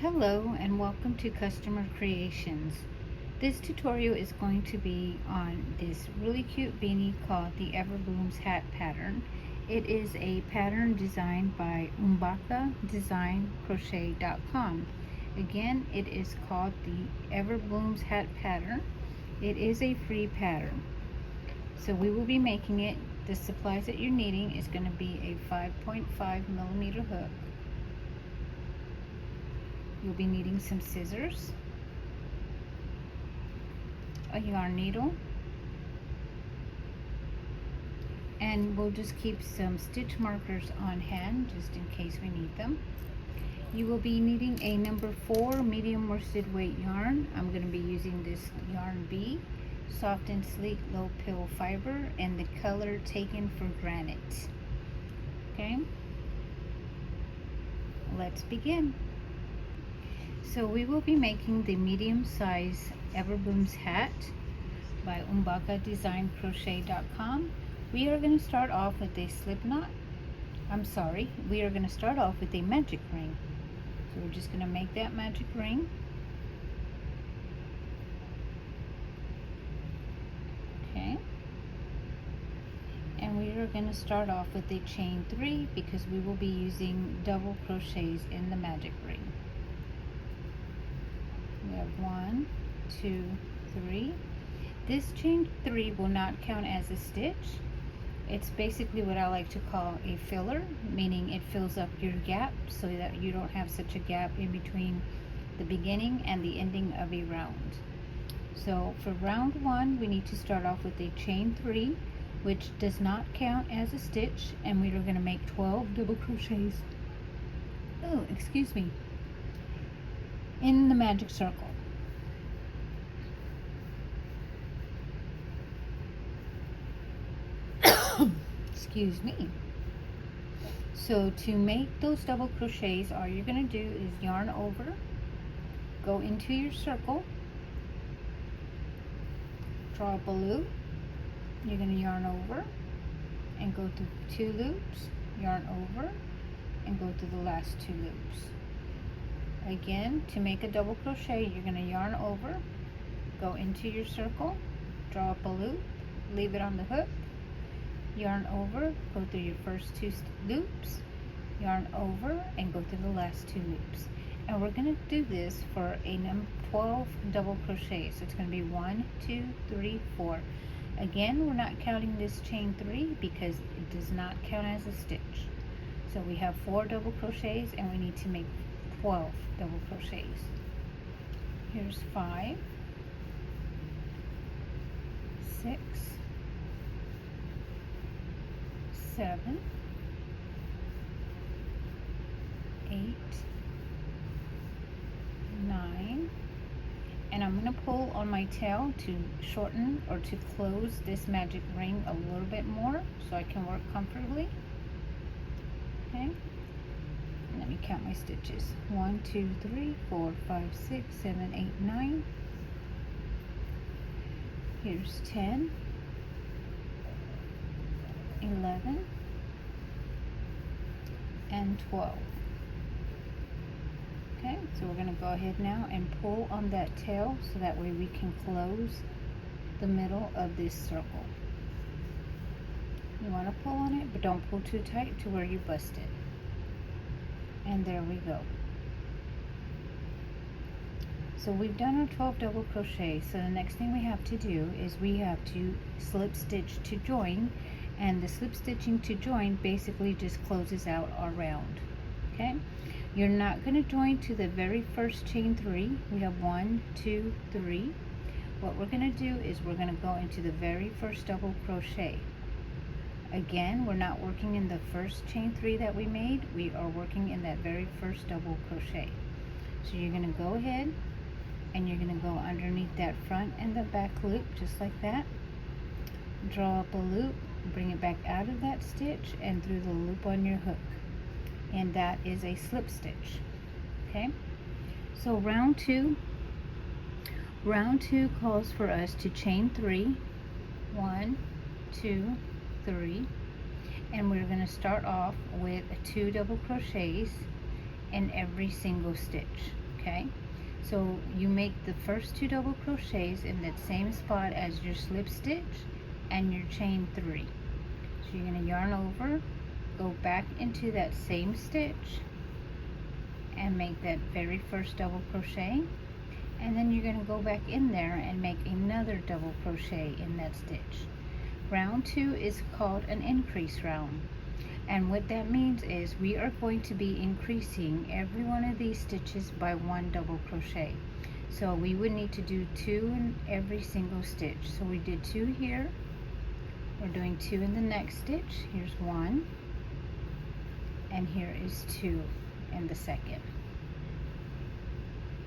Hello and welcome to Customer Creations. This tutorial is going to be on this really cute beanie called the Everblooms hat pattern. It is a pattern designed by Oombawka crochet.com. Again, it is called the Everblooms hat pattern. It is a free pattern. So we will be making it. The supplies that you're needing is going to be a 5.5 millimeter hook. You'll be needing some scissors, a yarn needle, and we'll just keep some stitch markers on hand just in case we need them. You will be needing a number 4 medium worsted weight yarn. I'm going to be using this yarn B, soft and sleek low pill fiber, and the color taken for granite. Okay, let's begin. So we will be making the medium size Everblooms hat by Oombawka crochet.com. We are going to start off with a slip knot. We are going to start off with a magic ring. So we're just going to make that magic ring. Okay. And we are going to start off with a chain 3 because we will be using double crochets in the magic ring. We have 1, 2, 3. This chain 3 will not count as a stitch. It's basically what I like to call a filler, meaning it fills up your gap so that you don't have such a gap in between the beginning and the ending of a round. So for round 1, we need to start off with a chain 3, which does not count as a stitch, and we are going to make 12 double crochets. Oh, excuse me. In the magic circle. Excuse me. So to make those double crochets, all you're going to do is yarn over, go into your circle, draw up a loop, you're going to yarn over and go through 2 loops, yarn over and go through the last 2 loops. Again, to make a double crochet, you're going to yarn over, go into your circle, draw up a loop, leave it on the hook, yarn over, go through your first 2 loops, yarn over, and go through the last 2 loops. And we're going to do this for a 12 double crochets. So it's going to be 1, 2, 3, 4. Again, we're not counting this chain 3 because it does not count as a stitch. So we have 4 double crochets and we need to make 12 double crochets. Here's 5, 6, 7, 8, 9, and I'm going to pull on my tail to shorten or to close this magic ring a little bit more so I can work comfortably. Okay. Let me count my stitches. 1, 2, 3, 4, 5, 6, 7, 8, 9. Here's 10, 11, and 12. Okay, so we're going to go ahead now and pull on that tail so that way we can close the middle of this circle. You want to pull on it, but don't pull too tight to where you bust it. And there we go. So we've done our 12 double crochets. So the next thing we have to do is we have to slip stitch to join, and the slip stitching to join basically just closes out our round. Okay, you're not going to join to the very first chain 3. We have 1, 2, 3. What we're going to do is we're going to go into the very first double crochet. Again, we're not working in the first chain 3 that we made. We are working in that very first double crochet. So you're going to go ahead and you're going to go underneath that front and the back loop just like that. Draw up a loop, bring it back out of that stitch and through the loop on your hook. And that is a slip stitch. Okay? So round 2 calls for us to chain 3. 1, 2, 3, and we're going to start off with 2 double crochets in every single stitch. Okay, so you make the first 2 double crochets in that same spot as your slip stitch and your chain 3. So you're going to yarn over, go back into that same stitch and make that very first double crochet, and then you're going to go back in there and make another double crochet in that stitch. Round 2 is called an increase round, and what that means is we are going to be increasing every one of these stitches by 1 double crochet. So we would need to do 2 in every single stitch. So we did 2 here, we're doing 2 in the next stitch. Here's 1, and here is 2 in the second.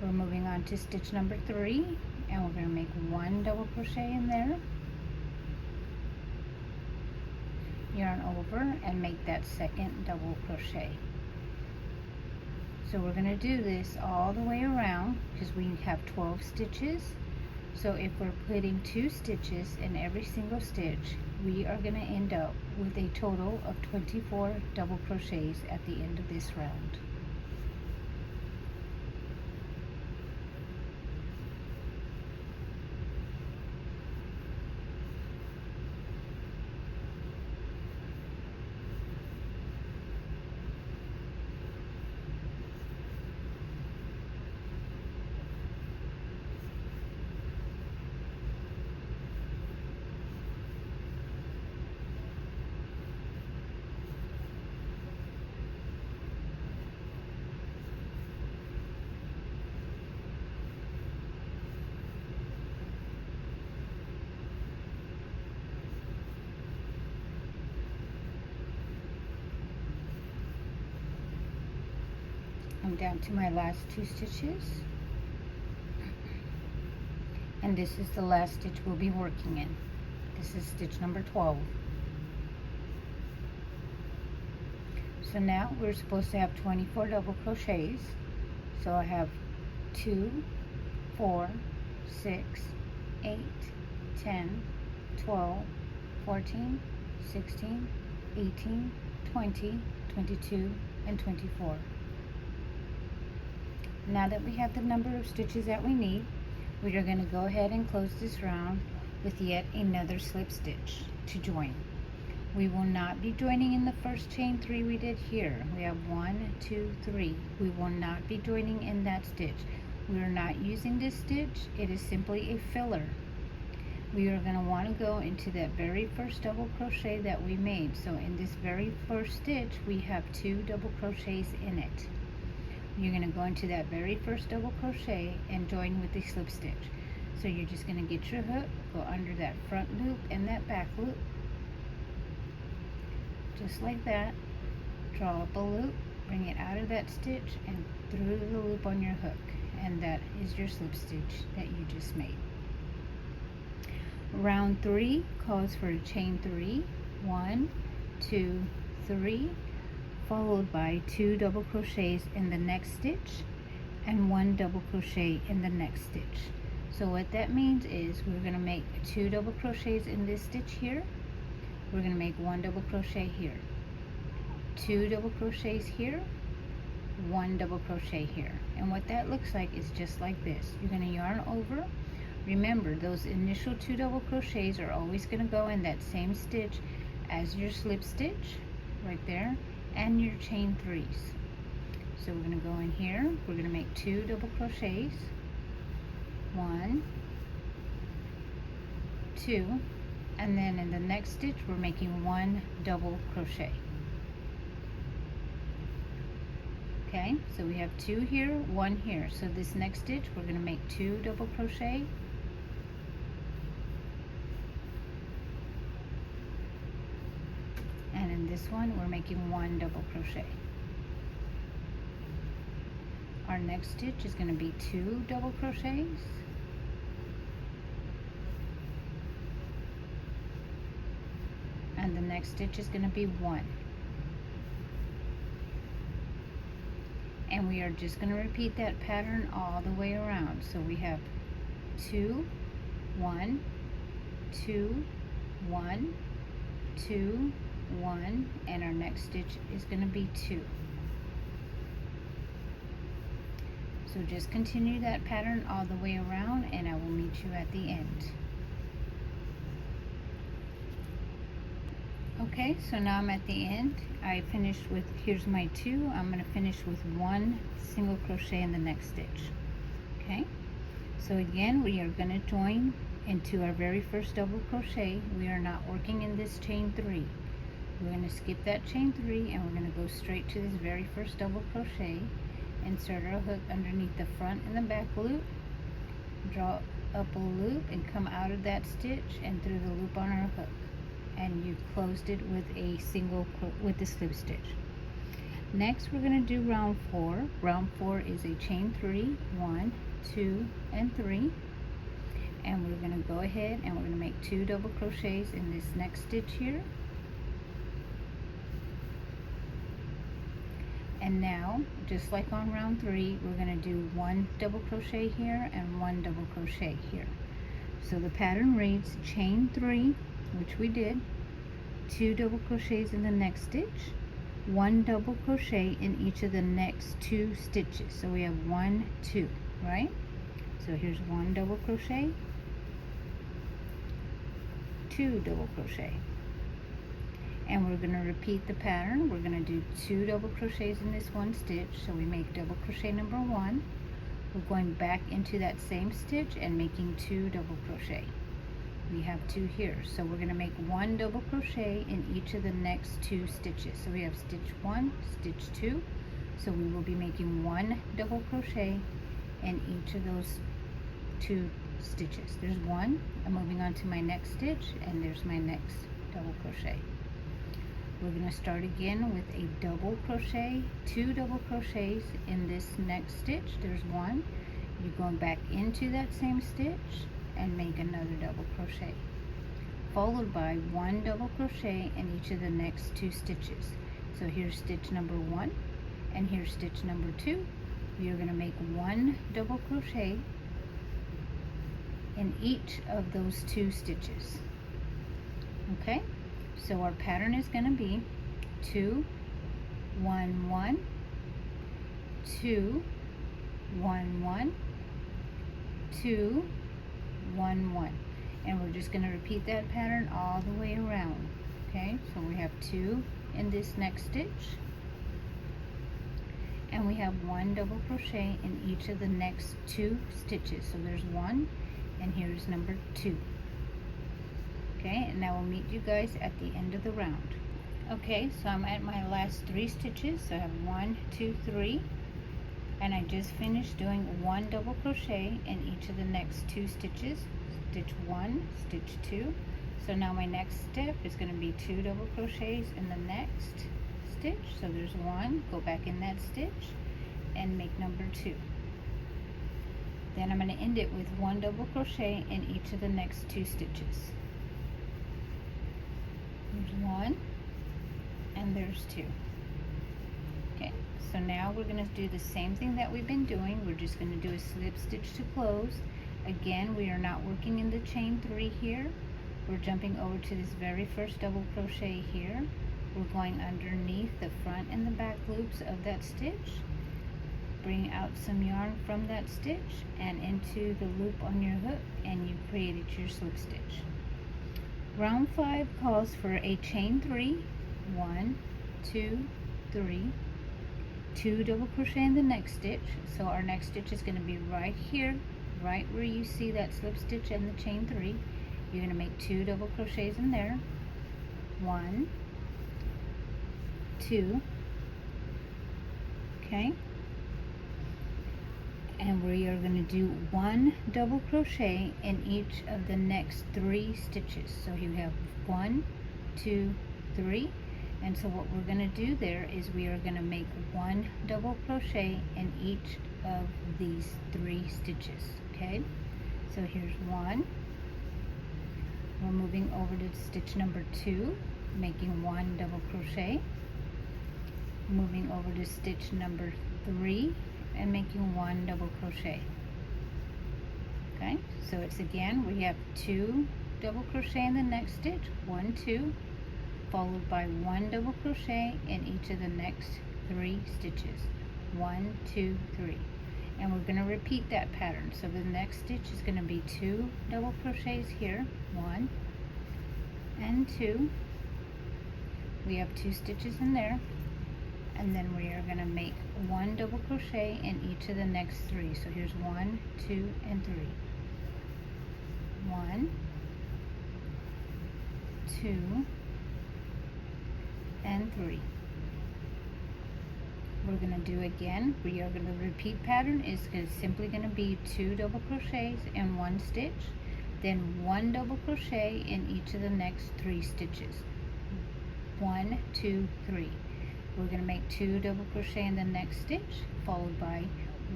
We're moving on to stitch number 3, and we're going to make 1 double crochet in there, yarn over and make that second double crochet. So we're going to do this all the way around because we have 12 stitches. So if we're putting 2 stitches in every single stitch, we are going to end up with a total of 24 double crochets at the end of this round. I'm down to my last 2 stitches, and this is the last stitch we'll be working in. This is stitch number 12. So now we're supposed to have 24 double crochets. So I have 2, 4, 6, 8, 10, 12, 14, 16, 18, 20, 22, and 24. Now that we have the number of stitches that we need, we are going to go ahead and close this round with yet another slip stitch to join. We will not be joining in the first chain 3 we did here. We have 1, 2, 3. We will not be joining in that stitch. We are not using this stitch. It is simply a filler. We are going to want to go into that very first double crochet that we made. So in this very first stitch, we have 2 double crochets in it. You're going to go into that very first double crochet and join with the slip stitch. So you're just going to get your hook, go under that front loop and that back loop, just like that. Draw up a loop, bring it out of that stitch and through the loop on your hook, and that is your slip stitch that you just made. Round 3 calls for a chain 3, 1, 2, 3, followed by 2 double crochets in the next stitch and 1 double crochet in the next stitch. So what that means is we're going to make 2 double crochets in this stitch here, we're going to make 1 double crochet here, 2 double crochets here, 1 double crochet here. And what that looks like is just like this. You're going to yarn over. Remember, those initial 2 double crochets are always going to go in that same stitch as your slip stitch right there and your chain 3s. So we're going to go in here, we're going to make 2 double crochets, 1, 2, and then in the next stitch we're making 1 double crochet. Okay, so we have 2 here, 1 here. So this next stitch we're going to make 2 double crochet, and in this one we're making 1 double crochet. Our next stitch is going to be 2 double crochets, and the next stitch is going to be 1. And we are just going to repeat that pattern all the way around. So we have 2, 1, 2, 1, 2, 1, and our next stitch is going to be 2. So just continue that pattern all the way around, and I will meet you at the end. Okay, so now I'm at the end. I finished with, here's my 2. I'm going to finish with 1 single crochet in the next stitch. Okay, so again we are going to join into our very first double crochet. We are not working in this chain 3. We're going to skip that chain 3 and we're going to go straight to this very first double crochet. Insert our hook underneath the front and the back loop, draw up a loop and come out of that stitch and through the loop on our hook, and you've closed it with a single with the slip stitch. Next we're going to do round 4. Round 4 is a chain 3, 1, 2 and 3, and we're going to go ahead and we're going to make 2 double crochets in this next stitch here. And now, just like on round 3, we're going to do 1 double crochet here and 1 double crochet here. So the pattern reads chain 3, which we did, 2 double crochets in the next stitch, 1 double crochet in each of the next 2 stitches. So we have 1, 2, right? So here's 1 double crochet, 2 double crochet. And we're going to repeat the pattern. We're going to do 2 double crochets in this one stitch. So we make double crochet number 1. We're going back into that same stitch and making 2 double crochet. We have 2 here. So we're going to make 1 double crochet in each of the next 2 stitches. So we have stitch 1, stitch 2. So we will be making 1 double crochet in each of those 2 stitches. There's 1. I'm moving on to my next stitch, and there's my next double crochet. We're going to start again with a double crochet, 2 double crochets in this next stitch. There's 1. You're going back into that same stitch and make another double crochet, followed by 1 double crochet in each of the next 2 stitches. So here's stitch number 1 and here's stitch number 2. You're going to make 1 double crochet in each of those 2 stitches. Okay? So our pattern is going to be 2, 1, 1, 2, 1, 1, 2, 1, 1. And we're just going to repeat that pattern all the way around. Okay, so we have 2 in this next stitch, and we have 1 double crochet in each of the next 2 stitches. So there's 1, and here's number 2. Okay, and I will meet you guys at the end of the round. Okay, so I'm at my last 3 stitches. So I have 1, 2, 3, and I just finished doing 1 double crochet in each of the next 2 stitches. Stitch 1, stitch 2. So now my next step is going to be 2 double crochets in the next stitch. So there's 1, go back in that stitch and make number 2. Then I'm going to end it with 1 double crochet in each of the next 2 stitches. There's 1 and there's 2. Okay, so now we're going to do the same thing that we've been doing. We're just going to do a slip stitch to close. Again, we are not working in the chain 3 here. We're jumping over to this very first double crochet here. We're going underneath the front and the back loops of that stitch. Bring out some yarn from that stitch and into the loop on your hook, and you've created your slip stitch. Round 5 calls for a chain 3, 1, 2, 3, 2 double crochet in the next stitch. So our next stitch is going to be right here, right where you see that slip stitch and the chain 3. You're going to make 2 double crochets in there. 1, 2, okay, and we are going to do 1 double crochet in each of the next 3 stitches. So you have 1, 2, 3, and so what we're going to do there is we are going to make 1 double crochet in each of these 3 stitches. Okay, so here's 1. We're moving over to stitch number 2, making 1 double crochet, moving over to stitch number 3 and making 1 double crochet. Okay, so it's again, we have 2 double crochet in the next stitch, 1, 2, followed by 1 double crochet in each of the next 3 stitches, 1, 2, 3. and we're going to repeat that pattern. So the next stitch is going to be 2 double crochets here, 1 and 2. We have 2 stitches in there, and then we are going to make 1 double crochet in each of the next 3. So here's 1, 2, and 3. 1, 2, and 3. We're going to do again. We are going to repeat pattern is simply going to be 2 double crochets in 1 stitch, then 1 double crochet in each of the next 3 stitches. 1, 2, 3. We're going to make 2 double crochet in the next stitch, followed by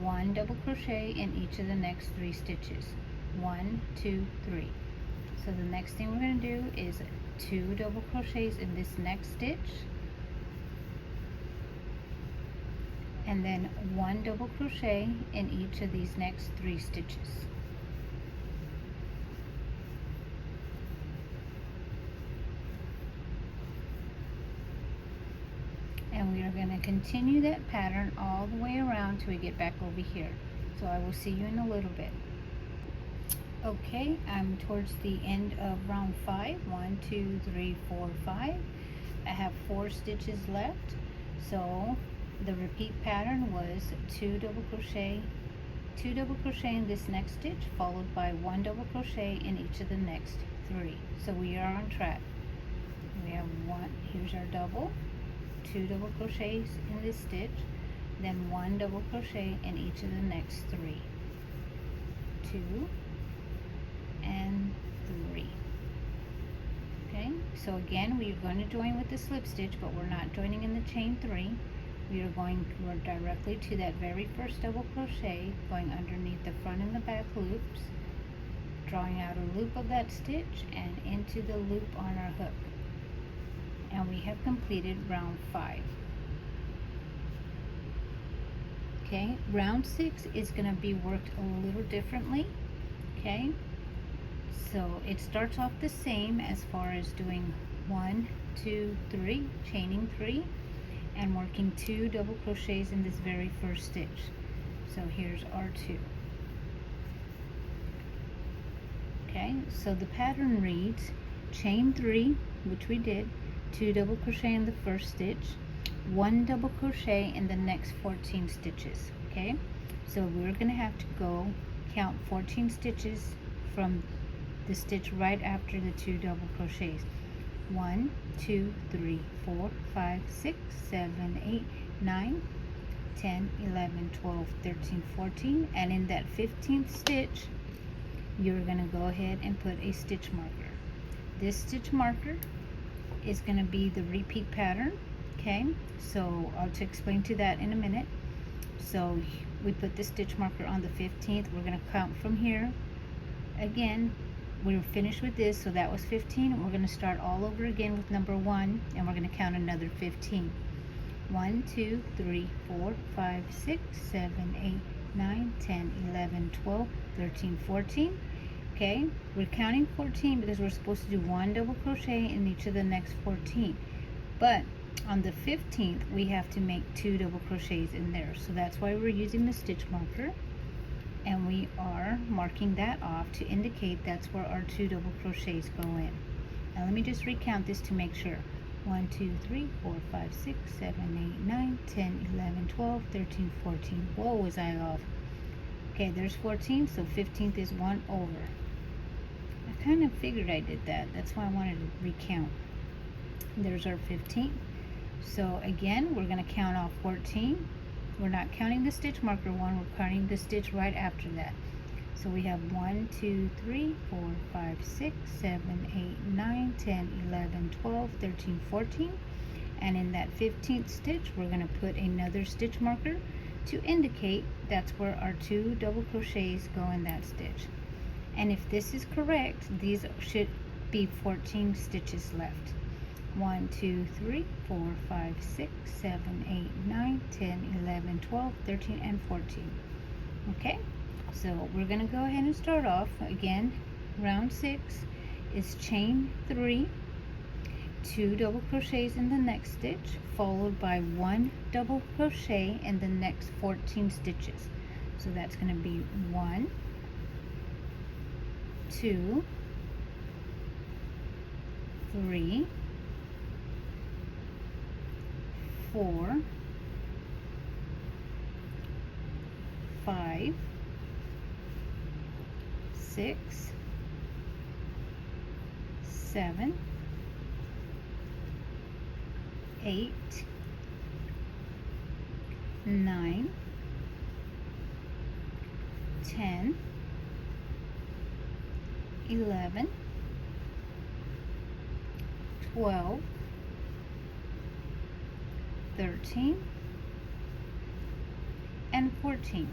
1 double crochet in each of the next 3 stitches. 1, 2, 3. So the next thing we're going to do is 2 double crochets in this next stitch, and then 1 double crochet in each of these next 3 stitches. And we are going to continue that pattern all the way around till we get back over here. So I will see you in a little bit. Okay, I'm towards the end of round 5. 1, 2, 3, 4, 5. I have 4 stitches left. So the repeat pattern was 2 double crochet in this next stitch, followed by 1 double crochet in each of the next 3. So we are on track. We have 1, here's our double, 2 double crochets in this stitch, then 1 double crochet in each of the next 3. 2 and 3. Okay, so again we are going to join with the slip stitch, but we're not joining in the chain 3. We are going directly to that very first double crochet, going underneath the front and the back loops, drawing out a loop of that stitch and into the loop on our hook. And we have completed round 5. Okay, round 6 is going to be worked a little differently. Okay, so it starts off the same as far as doing 1, 2, 3, chaining 3, and working 2 double crochets in this very first stitch. So here's our 2. Okay, so the pattern reads chain 3, which we did, 2 double crochet in the first stitch, 1 double crochet in the next 14 stitches. Okay, so we're going to have to go count 14 stitches from the stitch right after the 2 double crochets. 1, 2, 3, 4, 5, 6, 7, 8, 9, 10, 11, 12, 13, 14, and in that 15th stitch you're going to go ahead and put a stitch marker. This stitch marker is going to be the repeat pattern. Okay, so I'll explain to that in a minute. So we put the stitch marker on the 15th. We're going to count from here. Again, we're finished with this, so that was 15. We're going to start all over again with number 1, and we're going to count another 15. 1, 2, 3, 4, 5, 6, 7, 8, 9, 10, 11, 12, 13, 14. Okay, we're counting 14 because we're supposed to do 1 double crochet in each of the next 14. But on the 15th, we have to make 2 double crochets in there. So that's why we're using the stitch marker. And we are marking that off to indicate that's where our 2 double crochets go in. Now let me just recount this to make sure. 1, 2, 3, 4, 5, 6, 7, 8, 9, 10, 11, 12, 13, 14. Whoa, was I off? Okay, there's 14, so 15th is 1 over. I kind of figured I did that. That's why I wanted to recount. There's our 15th. So again, we're going to count off 14. We're not counting the stitch marker 1, we're counting the stitch right after that. So we have 1, 2, 3, 4, 5, 6, 7, 8, 9, 10, 11, 12, 13, 14. And in that 15th stitch, we're going to put another stitch marker to indicate that's where our 2 double crochets go in that stitch. And if this is correct, these should be 14 stitches left. 1, 2, 3, 4, 5, 6, 7, 8, 9, 10, 11, 12, 13, and 14. Okay, so we're going to go ahead and start off again. Round 6 is chain 3, 2 double crochets in the next stitch, followed by 1 double crochet in the next 14 stitches. So that's going to be 1, 2, 3, 4, 5, 6, 7, 8, 9, 10, 11, 12, 13, and 14.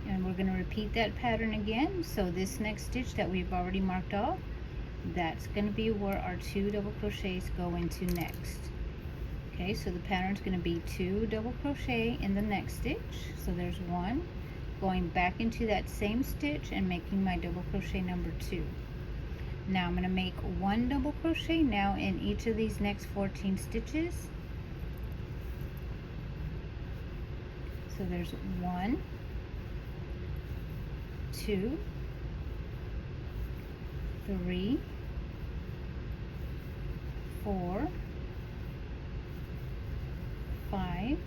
And we're going to repeat that pattern again. So this next stitch that we've already marked off, that's going to be where our 2 double crochets go into next. Okay, so the pattern is going to be 2 double crochet in the next stitch. So there's 1, going back into that same stitch and making my double crochet number 2. Now I'm going to make 1 double crochet now in each of these next 14 stitches. So there's 1, 2, 3, 4, 5,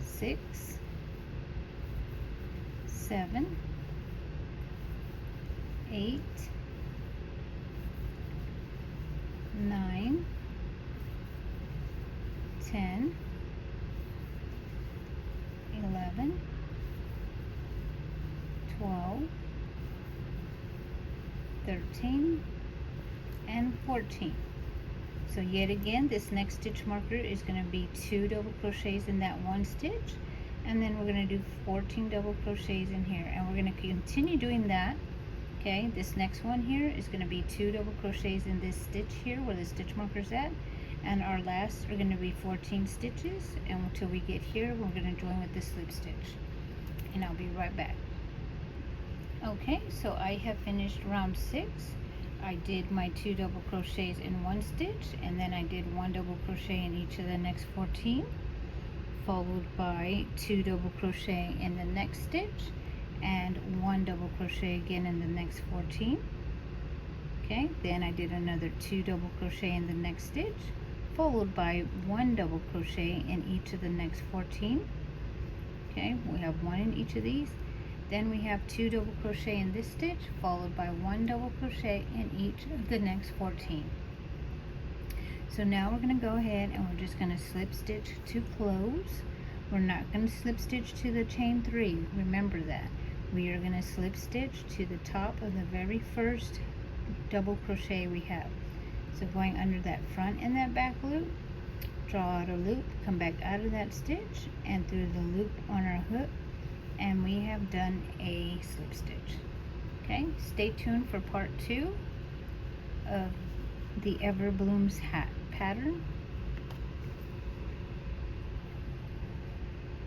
6, 7, 8, 9, 10, 11, 12, 13, and 14. So yet again, this next stitch marker is going to be 2 double crochets in that one stitch, and then we're going to do 14 double crochets in here, and we're going to continue doing that. Okay, this next one here is going to be 2 double crochets in this stitch here where the stitch marker is at, and our last are going to be 14 stitches, and until we get here we're going to join with the slip stitch, and I'll be right back. Okay, so I have finished round 6. I did my 2 double crochets in one stitch, and then I did 1 double crochet in each of the next 14, followed by 2 double crochet in the next stitch and 1 double crochet again in the next 14. Okay, then I did another 2 double crochet in the next stitch, followed by 1 double crochet in each of the next 14. Okay, we have 1 in each of these. Then we have 2 double crochet in this stitch, followed by 1 double crochet in each of the next 14. So now we're going to go ahead and we're just going to slip stitch to close. We're not going to slip stitch to the chain 3. Remember that. We are going to slip stitch to the top of the very first double crochet we have. So going under that front and that back loop, draw out a loop, come back out of that stitch and through the loop on our hook, and we have done a slip stitch. Okay, stay tuned for part 2 of the Everblooms hat pattern.